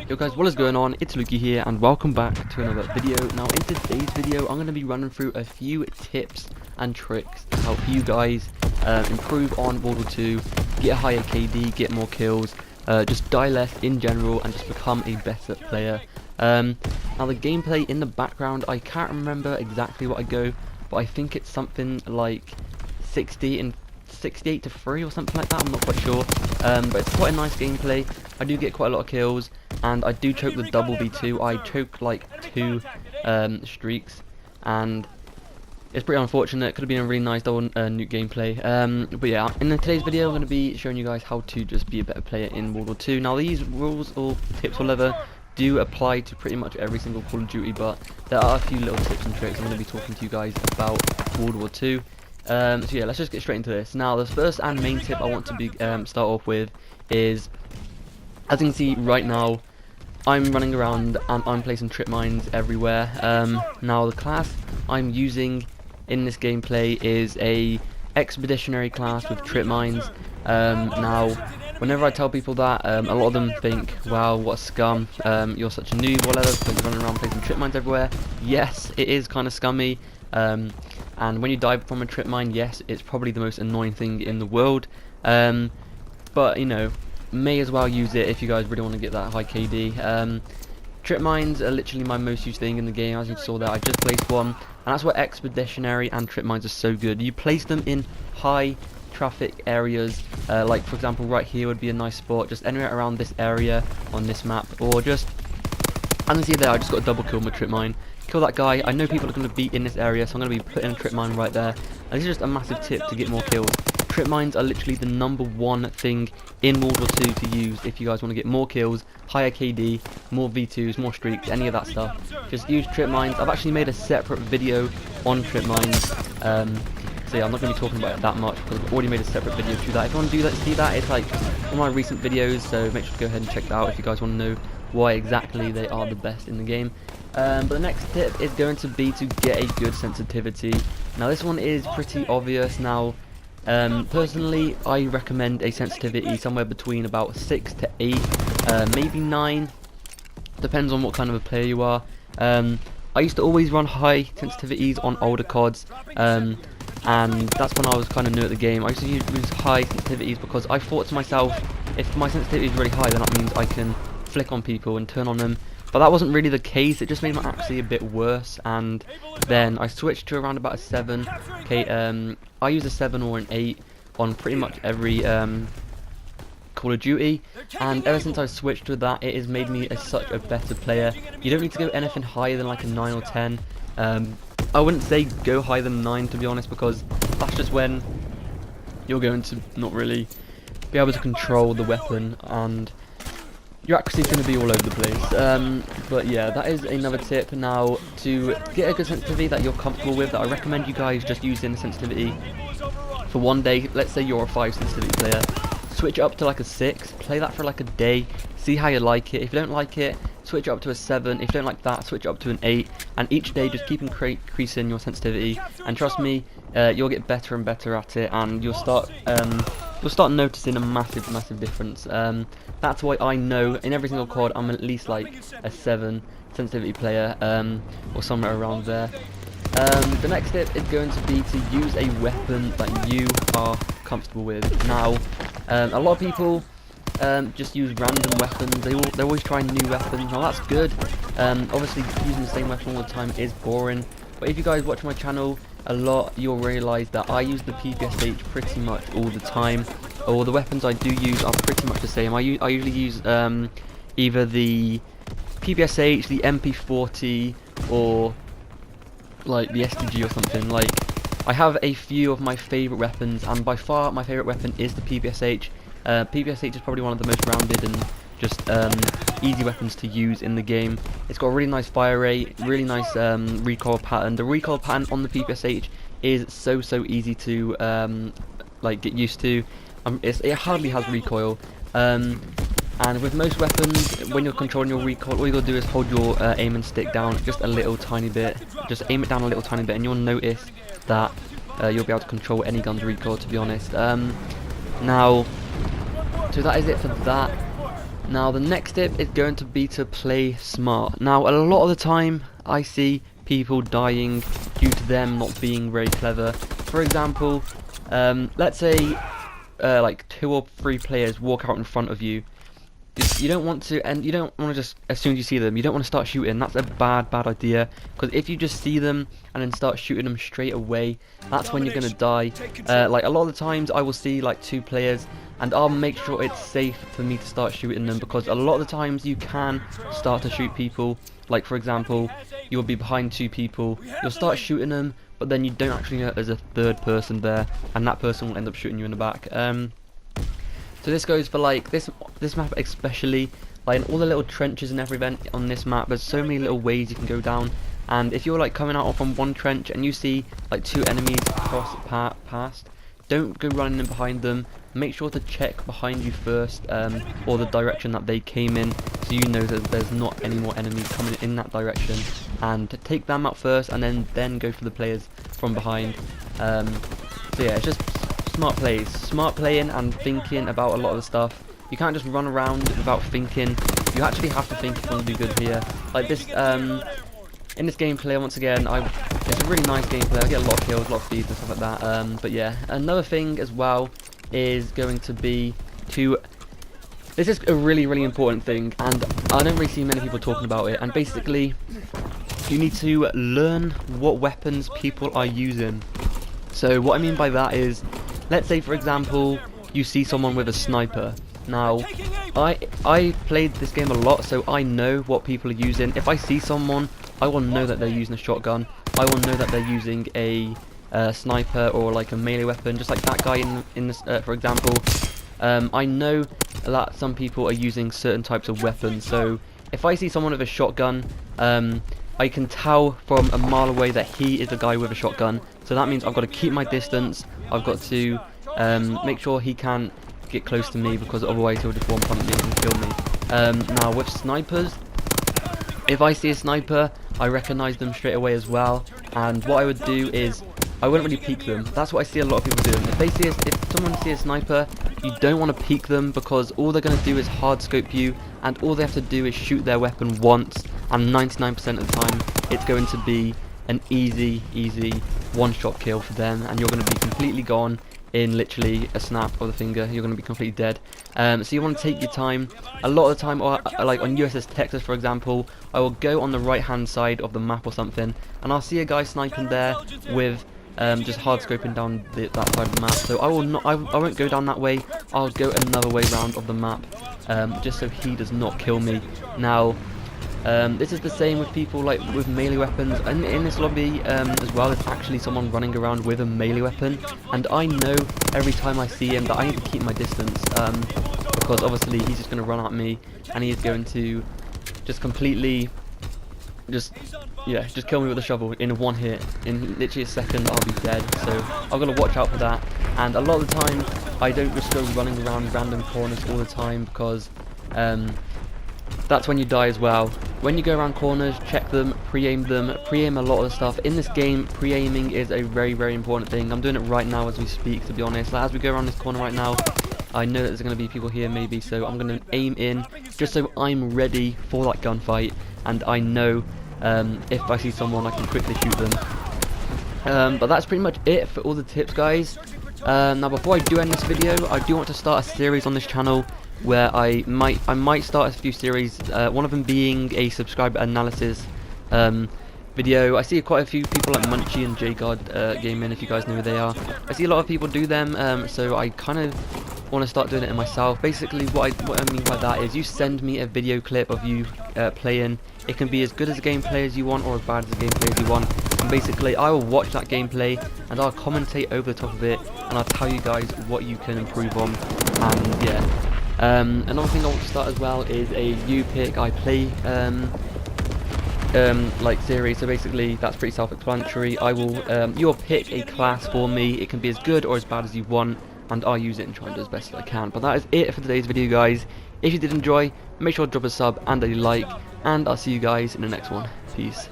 Yo guys, what is going on? It's Lukey here and welcome back to another video. Now in today's video I'm going to be running through a few tips and tricks to help you guys improve on World War 2, get a higher KD, get more kills, just die less in general and just become a better player. Now the gameplay in the background, I can't remember exactly what I go, but I think it's something like 68 to 3 or something like that, I'm not quite sure, but it's quite a nice gameplay. I do get quite a lot of kills, and I do choke the Cod Ww2. I choke like 2 streaks, and it's pretty unfortunate. It could have been a really nice double nuke gameplay. But yeah, in today's video I'm going to be showing you guys how to just be a better player in World War 2. Now these rules or tips or whatever do apply to pretty much every single Call of Duty, but there are a few little tips and tricks I'm going to be talking to you guys about World War 2. So yeah, let's just get straight into this. Now the first and main tip I want to start off with is, as you can see right now, I'm running around and I'm placing trip mines everywhere. Now the class I'm using in this gameplay is a expeditionary class with trip mines. Now whenever I tell people that, a lot of them think, wow, what a scum, you're such a noob, whatever, because you're running around placing trip mines everywhere. Yes, it is kind of scummy. And when you die from a trip mine, yes, it's probably the most annoying thing in the world. But you know, may as well use it if you guys really want to get that high KD. Trip mines are literally my most used thing in the game. As you saw there, I just placed one, and that's where expeditionary and trip mines are so good. You place them in high traffic areas, like for example right here would be a nice spot, just anywhere around this area on this map, or just, as you see there, I just got a double kill with my trip mine. Kill that guy. I know people are going to be in this area, so I'm going to be putting a trip mine right there. And this is just a massive tip to get more kills. Trip mines are literally the #1 thing in World War 2 to use if you guys want to get more kills, higher KD, more V2s, more streaks, any of that stuff. Just use trip mines. I've actually made a separate video on trip mines. So yeah, I'm not going to be talking about it that much because I've already made a separate video to that. If you want to do that, see that, it's like one of my recent videos, so make sure to go ahead and check that out if you guys want to know why exactly they are the best in the game. But the next tip is going to be to get a good sensitivity. Now this one is pretty obvious. Now personally I recommend a sensitivity somewhere between about 6 to 8, maybe 9, depends on what kind of a player you are. I used to always run high sensitivities on older CODs, and that's when I was kind of new at the game. I used to use high sensitivities because I thought to myself, if my sensitivity is really high, then that means I can flick on people and turn on them. But that wasn't really the case. It just made my accuracy a bit worse, and then I switched to around about a 7. Okay, I use a 7 or an 8 on pretty much every Call of Duty, and ever since I switched to that, it has made me such a better player. You don't need to go anything higher than like a 9 or 10. I wouldn't say go higher than 9, to be honest, because that's just when you're going to not really be able to control the weapon, and your accuracy is going to be all over the place. But yeah, that is another tip. Now, to get a good sensitivity that you're comfortable with, that I recommend you guys just using the sensitivity for one day. Let's say you're a 5 sensitivity player, switch it up to like a 6, play that for like a day, see how you like it. If you don't like it, switch it up to a 7. If you don't like that, switch it up to an 8, and each day just keep increasing your sensitivity, and trust me, you'll get better and better at it, and you'll start noticing a massive difference. That's why I know in every single COD I'm at least like a 7 sensitivity player, or somewhere around there. The next tip is going to be to use a weapon that you are comfortable with. Now, a lot of people just use random weapons. They're always trying new weapons. Now that's good. Obviously using the same weapon all the time is boring, but if you guys watch my channel a lot, you'll realise that I use the PPSH pretty much all the time. Or the weapons I do use are pretty much the same. I usually use either the PPSH, the MP40, or like the STG or something. Like, I have a few of my favourite weapons, and by far my favourite weapon is the PPSH. PPSH is probably one of the most rounded and just easy weapons to use in the game. It's got a really nice fire rate, really nice recoil pattern. The recoil pattern on the PPSH is so easy to like get used to. It hardly has recoil, and with most weapons, when you're controlling your recoil, all you gotta do is hold your aim and stick down just a little tiny bit. Just aim it down a little tiny bit, and you'll notice that you'll be able to control any gun's recoil, to be honest. Now, so that is it for that. Now the next tip is going to be to play smart. Now a lot of the time I see people dying due to them not being very clever. For example, let's say like 2 or 3 players walk out in front of you. You don't want to, and you don't want to just, as soon as you see them, you don't want to start shooting. That's a bad idea, because if you just see them and then start shooting them straight away, that's when you're going to die. Like a lot of the times I will see like 2 players and I'll make sure it's safe for me to start shooting them, because a lot of the times you can start to shoot people. Like for example, you'll be behind 2 people, you'll start shooting them, but then you don't actually know there's a 3rd person there, and that person will end up shooting you in the back. So this goes for like this map especially, like in all the little trenches and everything on this map. There's so many little ways you can go down, and if you're like coming out from one trench and you see like 2 enemies cross past, don't go running in behind them. Make sure to check behind you first, or the direction that they came in, so you know that there's not any more enemies coming in that direction, and take them out first, and then go for the players from behind. So yeah, it's just smart plays, smart playing and thinking about a lot of the stuff. You can't just run around without thinking. You actually have to think if you want to do good here. Like this, in this gameplay, once again, it's a really nice gameplay. I get a lot of kills, a lot of speed and stuff like that. But yeah, another thing as well is going to be to... This is a really important thing, and I don't really see many people talking about it. And basically, you need to learn what weapons people are using. So what I mean by that is, let's say for example, you see someone with a sniper. Now, I played this game a lot, so I know what people are using. If I see someone, I will know that they're using a shotgun. I will know that they're using a sniper or like a melee weapon, just like that guy in this, for example. I know that some people are using certain types of weapons, so if I see someone with a shotgun, I can tell from a mile away that he is a guy with a shotgun. So that means I've got to keep my distance. I've got to make sure he can't get close to me, because otherwise he'll just one-punch me and kill me. Now with snipers, if I see a sniper, I recognise them straight away as well. And what I would do is, I wouldn't really peek them. That's what I see a lot of people doing. If someone sees a sniper, you don't want to peek them, because all they're going to do is hard scope you, and all they have to do is shoot their weapon once, and 99% of the time it's going to be an easy one-shot kill for them, and you're going to be completely gone in literally a snap of the finger. You're going to be completely dead. So you want to take your time. A lot of the time, or like on USS Texas for example, I will go on the right hand side of the map or something, and I'll see a guy sniping there with just hard scoping down that side of the map. So I won't go down that way. I'll go another way round of the map, just so he does not kill me. Now this is the same with people like with melee weapons, and in this lobby as well, there's actually someone running around with a melee weapon, and I know every time I see him that I need to keep my distance, because obviously he's just going to run at me, and he is going to just completely just kill me with a shovel in one hit. In literally a second I'll be dead, so I've got to watch out for that. And a lot of the time I don't just go running around random corners all the time, because that's when you die as well. When you go around corners, check them, pre-aim a lot of the stuff. In this game, pre-aiming is a very important thing. I'm doing it right now as we speak, to be honest. Like, as we go around this corner right now, I know that there's going to be people here maybe, so I'm going to aim in, just so I'm ready for that gunfight, and I know if I see someone I can quickly shoot them. But that's pretty much it for all the tips, guys. Now before I do end this video, I do want to start a series on this channel where I might start a few series, one of them being a subscriber analysis video. I see quite a few people like Munchie and JGod Gaming, if you guys know who they are. I see a lot of people do them, so I kind of want to start doing it myself. Basically what I mean by that is, you send me a video clip of you playing. It can be as good as a gameplay as you want, or as bad as a gameplay as you want, and basically I will watch that gameplay and I'll commentate over the top of it, and I'll tell you guys what you can improve on. And yeah, another thing I want to start as well is a you pick I play like series. So basically that's pretty self-explanatory. I will you'll pick a class for me. It can be as good or as bad as you want, and I'll use it and try and do as best as I can. But that is it for today's video, guys. If you did enjoy, make sure to drop a sub and a like, and I'll see you guys in the next one. Peace.